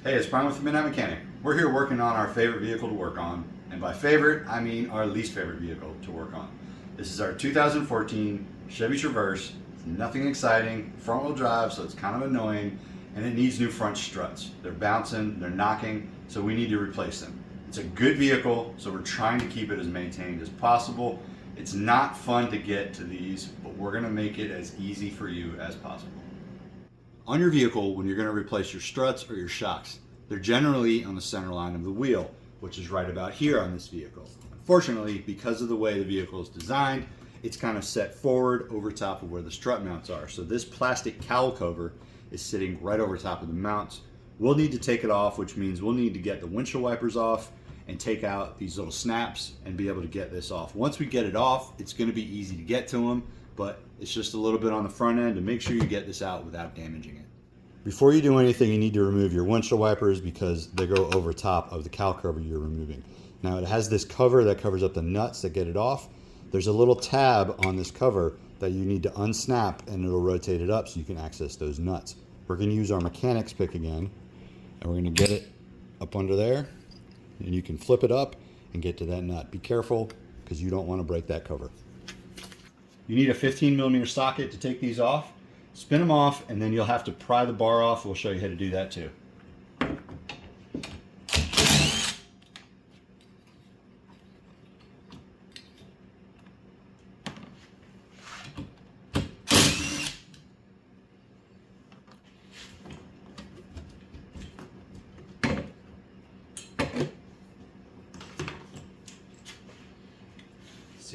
Hey, it's Brian with the Midnight Mechanic. We're here working on our favorite vehicle to work on, and by favorite, I mean our least favorite vehicle to work on. This is our 2014 Chevy Traverse. It's nothing exciting, front-wheel drive, so it's kind of annoying, and it needs new front struts. They're bouncing, they're knocking, so we need to replace them. It's a good vehicle, so we're trying to keep it as maintained as possible. It's not fun to get to these, but we're gonna make it as easy for you as possible. On your vehicle, when you're going to replace your struts or your shocks, they're generally on the center line of the wheel, which is right about here on this vehicle. Unfortunately, because of the way the vehicle is designed, it's kind of set forward over top of where the strut mounts are. So this plastic cowl cover is sitting right over top of the mounts. We'll need to take it off, which means we'll need to get the windshield wipers off and take out these little snaps and be able to get this off. Once we get it off, it's going to be easy to get to them, but it's just a little bit on the front end to make sure you get this out without damaging it. Before you do anything, you need to remove your windshield wipers because they go over top of the cowl cover you're removing. Now it has this cover that covers up the nuts that get it off. There's a little tab on this cover that you need to unsnap and it'll rotate it up so you can access those nuts. We're going to use our mechanics pick again and we're going to get it up under there and you can flip it up and get to that nut. Be careful because you don't want to break that cover. You need a 15mm socket to take these off. Spin them off and then you'll have to pry the bar off. We'll show you how to do that too.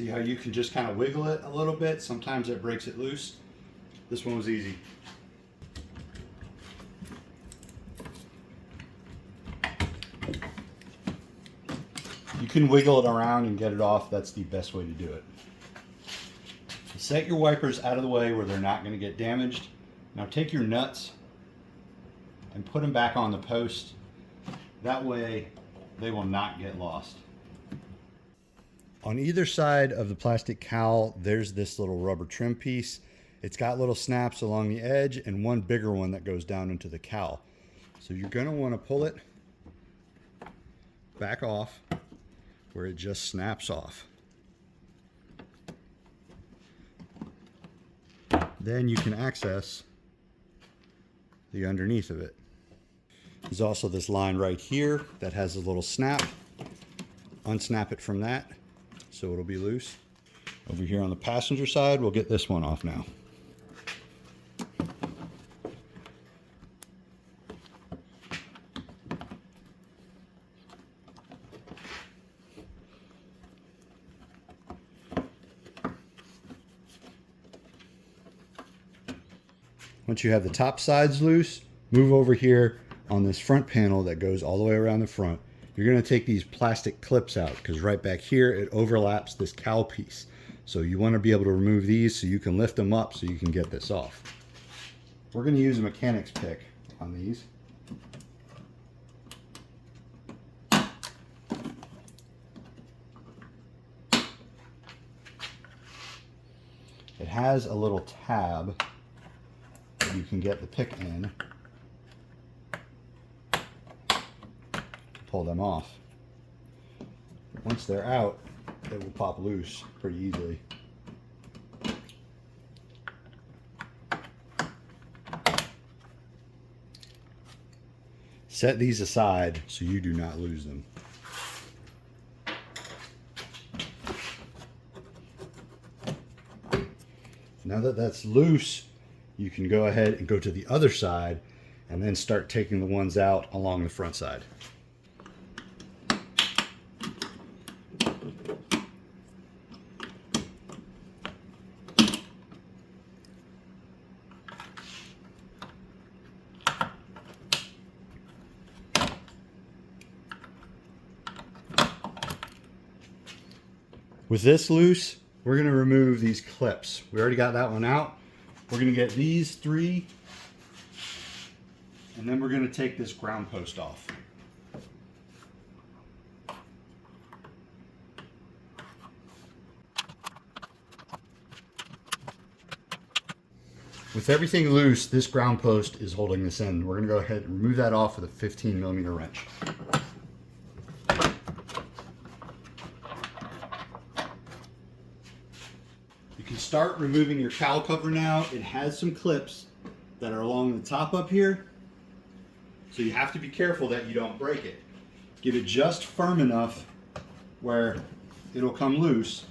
See how you can just kind of wiggle it a little bit? Sometimes it breaks it loose. This one was easy. You can wiggle it around and get it off. That's the best way to do it. Set your wipers out of the way where they're not going to get damaged. Now take your nuts and put them back on the post. That way they will not get lost. On either side of the plastic cowl, there's this little rubber trim piece. It's got little snaps along the edge and one bigger one that goes down into the cowl. So you're going to want to pull it back off where it just snaps off. Then you can access the underneath of it. There's also this line right here that has a little snap. Unsnap it from that so it'll be loose. Over here on the passenger side, we'll get this one off now. Once you have the top sides loose, move over here on this front panel that goes all the way around the front. You're going to take these plastic clips out because right back here it overlaps this cowl piece. So you want to be able to remove these so you can lift them up so you can get this off. We're going to use a mechanics pick on these. It has a little tab that you can get the pick in. Pull them off. Once they're out, they will pop loose pretty easily. Set these aside so you do not lose them. Now that that's loose, you can go ahead and go to the other side and then start taking the ones out along the front side. With this loose, we're going to remove these clips. We already got that one out. We're going to get these three, and then we're going to take this ground post off. With everything loose, this ground post is holding this in. We're going to go ahead and remove that off with a 15mm wrench. You can start removing your cowl cover now. It has some clips that are along the top up here, so you have to be careful that you don't break it. Get it just firm enough where it'll come loose,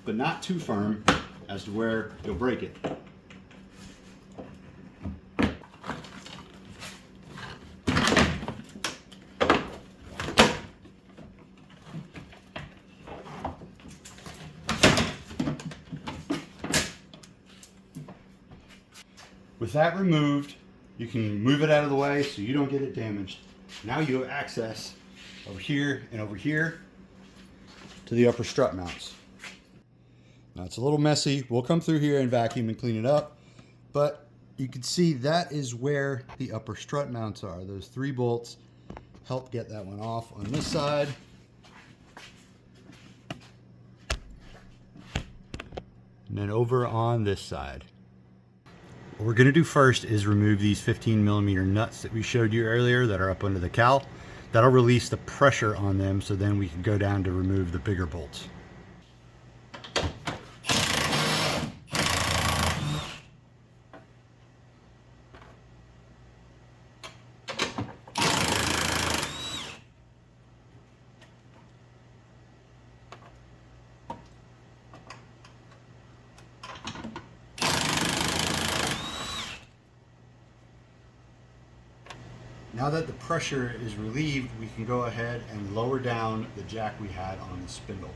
but not too firm as to where you'll break it. With that removed, you can move it out of the way so you don't get it damaged. Now you have access over here and over here to the upper strut mounts. Now it's a little messy. We'll come through here and vacuum and clean it up, but you can see that is where the upper strut mounts are. Those 3 bolts help get that one off on this side. And then over on this side. What we're going to do first is remove these 15mm nuts that we showed you earlier that are up under the cowl. That'll release the pressure on them, so then we can go down to remove the bigger bolts. Now that the pressure is relieved, we can go ahead and lower down the jack we had on the spindle.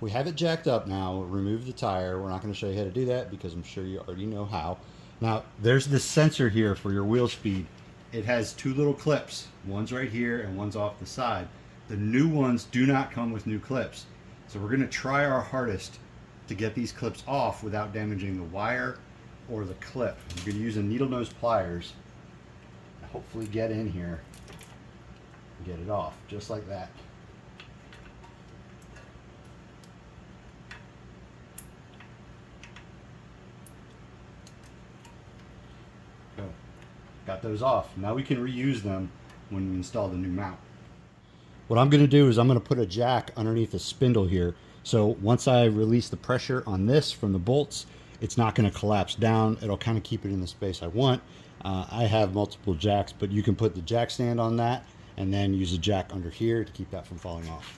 We have it jacked up now. Remove the tire. We're not going to show you how to do that because I'm sure you already know how. Now, there's this sensor here for your wheel speed. It has 2 little clips. One's right here and one's off the side. The new ones do not come with new clips. So we're going to try our hardest to get these clips off without damaging the wire or the clip. We're going to use a needle nose pliers. Hopefully get in here and get it off just like that. Go. Got those off. Now we can reuse them when we install the new mount. What I'm going to do is I'm going to put a jack underneath the spindle here, so once I release the pressure on this from the bolts, it's not going to collapse down. It'll kind of keep it in the space I want. I have multiple jacks, but you can put the jack stand on that and then use a jack under here to keep that from falling off.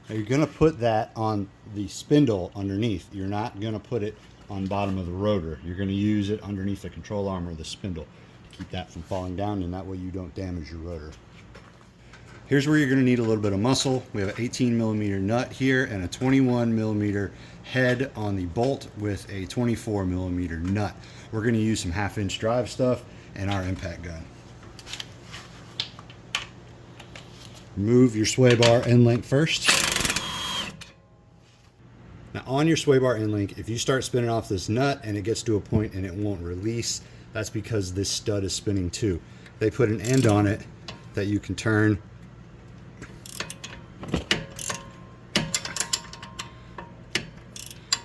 Now you're going to put that on the spindle underneath. You're not going to put it on bottom of the rotor. You're going to use it underneath the control arm or the spindle. Keep that from falling down, and that way you don't damage your rotor. Here's where you're going to need a little bit of muscle. We have an 18mm nut here and a 21mm head on the bolt with a 24mm nut. We're going to use some 1/2-inch drive stuff and our impact gun. Remove your sway bar end link first. Now on your sway bar end link, if you start spinning off this nut and it gets to a point and it won't release, that's because this stud is spinning too. They put an end on it that you can turn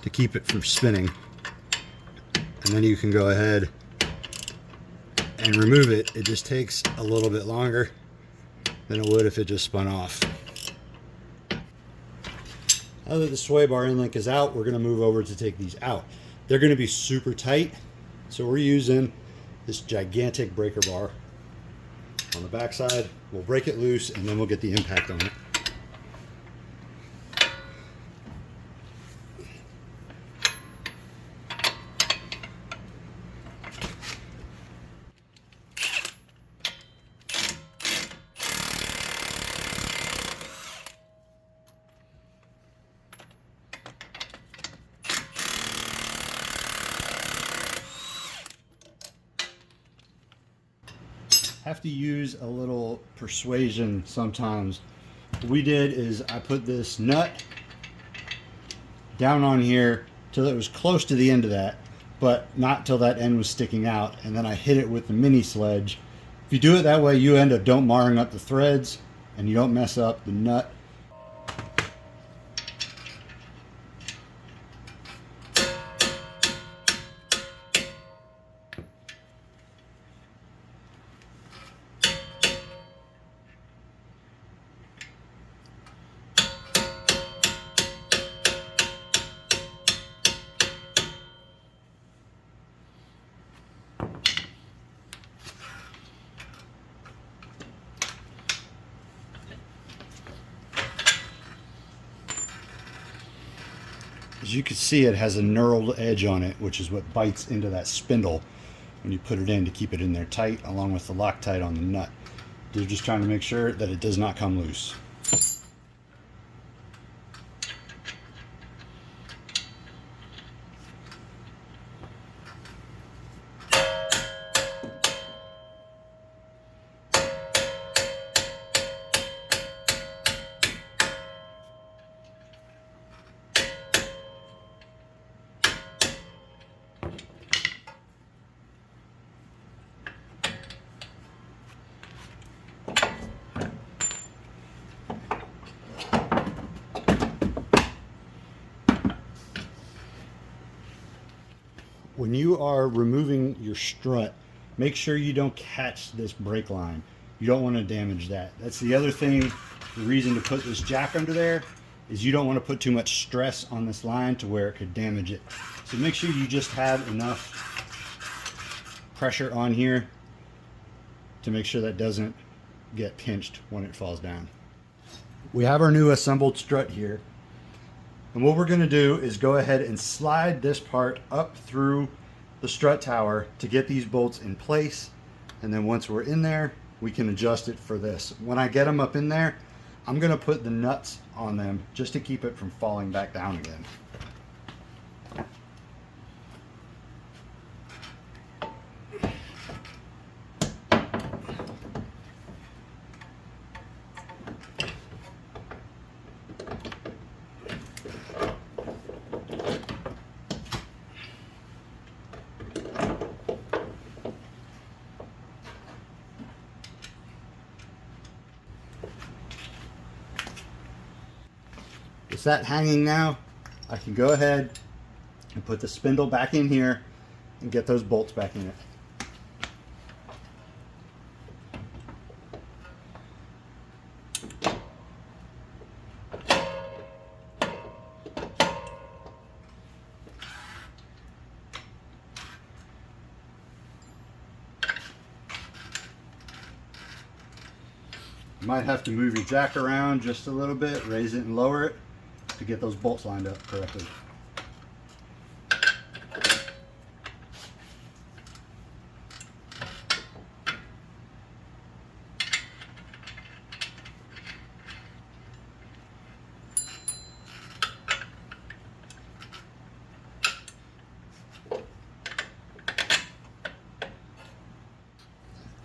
to keep it from spinning. And then you can go ahead and remove it. It just takes a little bit longer than it would if it just spun off. Now that the sway bar end link is out, we're going to move over to take these out. They're going to be super tight, so we're using this gigantic breaker bar on the back side. We'll break it loose and then we'll get the impact on it. Have to use a little persuasion sometimes. What we did is I put this nut down on here till it was close to the end of that, but not till that end was sticking out, and then I hit it with the mini sledge If you do it that way, you end up don't marring up the threads and you don't mess up the nut. As you can see, it has a knurled edge on it, which is what bites into that spindle when you put it in to keep it in there tight, along with the Loctite on the nut. They're just trying to make sure that it does not come loose. When you are removing your strut, make sure you don't catch this brake line. You don't want to damage that. That's the other thing, the reason to put this jack under there is you don't want to put too much stress on this line to where it could damage it. So make sure you just have enough pressure on here to make sure that doesn't get pinched when it falls down. We have our new assembled strut here. And what we're going to do is go ahead and slide this part up through the strut tower to get these bolts in place. And then once we're in there, we can adjust it for this. When I get them up in there, I'm going to put the nuts on them just to keep it from falling back down again. It's that hanging now. I can go ahead and put the spindle back in here and get those bolts back in it. You might have to move your jack around just a little bit, raise it and lower it to get those bolts lined up correctly.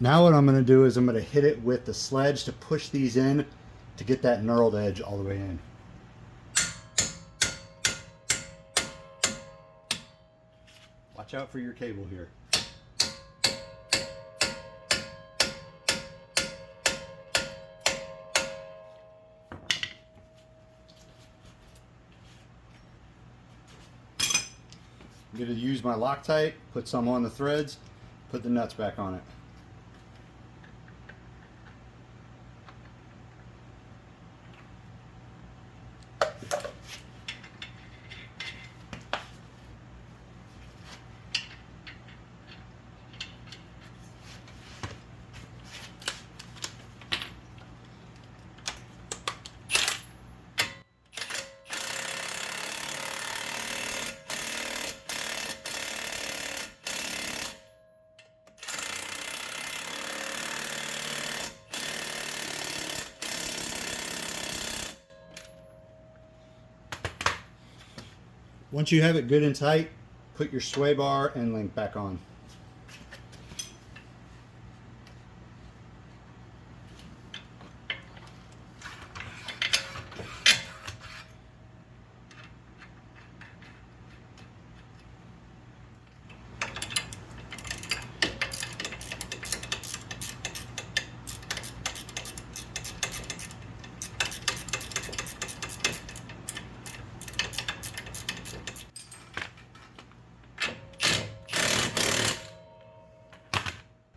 Now what I'm going to do is I'm going to hit it with the sledge to push these in to get that knurled edge all the way in. Watch out for your cable here. I'm going to use my Loctite, put some on the threads, put the nuts back on it. Once you have it good and tight, put your sway bar and link back on.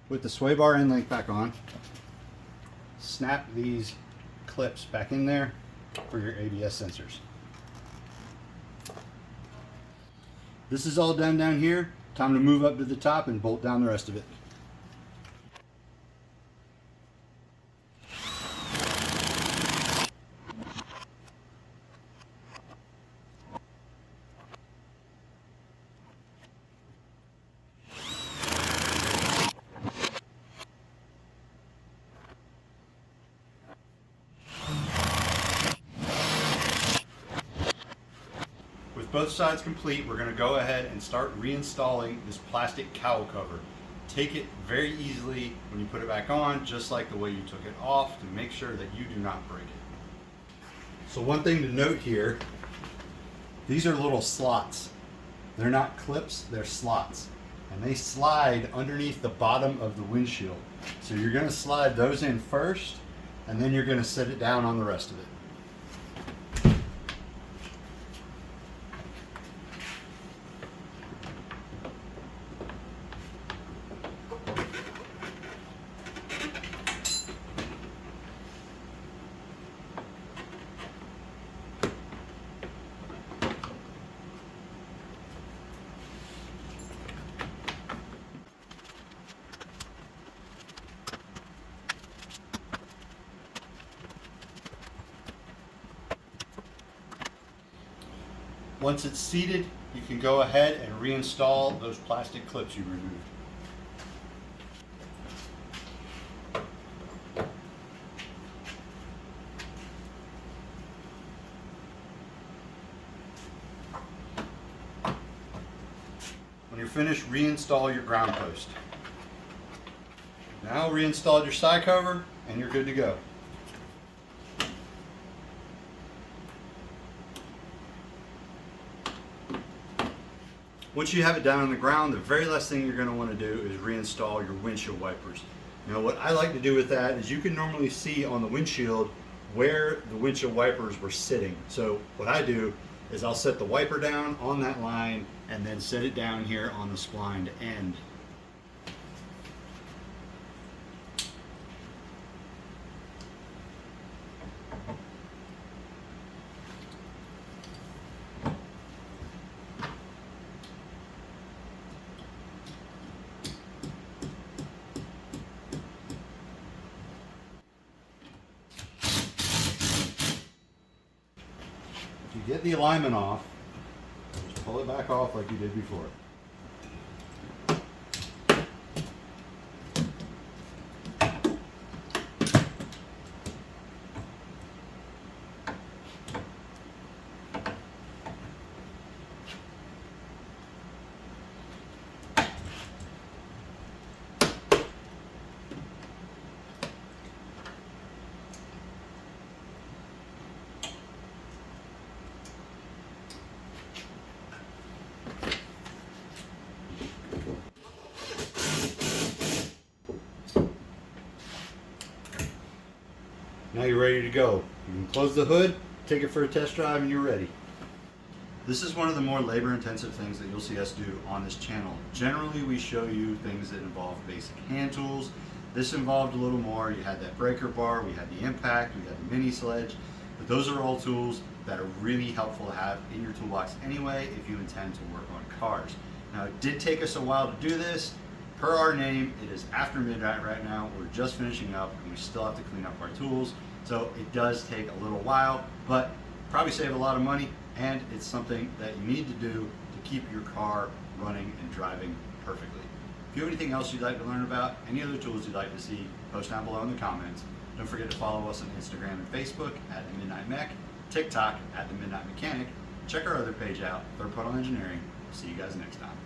With the sway bar end link back on, snap these clips back in there for your ABS sensors. This is all done down here. Time to move up to the top and bolt down the rest of it. With both sides complete, we're going to go ahead and start reinstalling this plastic cowl cover. Take it very easily when you put it back on, just like the way you took it off, to make sure that you do not break it. So one thing to note here, these are little slots. They're not clips, they're slots. And they slide underneath the bottom of the windshield. So you're going to slide those in first, and then you're going to set it down on the rest of it. Once it's seated, you can go ahead and reinstall those plastic clips you removed. When you're finished, reinstall your ground post. Now reinstall your side cover and you're good to go. Once you have it down on the ground, the very last thing you're going to want to do is reinstall your windshield wipers. Now what I like to do with that is you can normally see on the windshield where the windshield wipers were sitting. So what I do is I'll set the wiper down on that line and then set it down here on the splined end. If you get the alignment off, just pull it back off like you did before. Now you're ready to go. You can close the hood, take it for a test drive, and you're ready. This is one of the more labor-intensive things that you'll see us do on this channel. Generally, we show you things that involve basic hand tools. This involved a little more. You had that breaker bar, we had the impact, we had the mini sledge. But those are all tools that are really helpful to have in your toolbox anyway if you intend to work on cars. Now, it did take us a while to do this. Per our name, it is after midnight right now. We're just finishing up and we still have to clean up our tools. So it does take a little while, but probably save a lot of money, and it's something that you need to do to keep your car running and driving perfectly. If you have anything else you'd like to learn about, any other tools you'd like to see, post down below in the comments. Don't forget to follow us on Instagram and Facebook at The Midnight Mech, TikTok at The Midnight Mechanic. Check our other page out, Third Puddle Engineering. See you guys next time.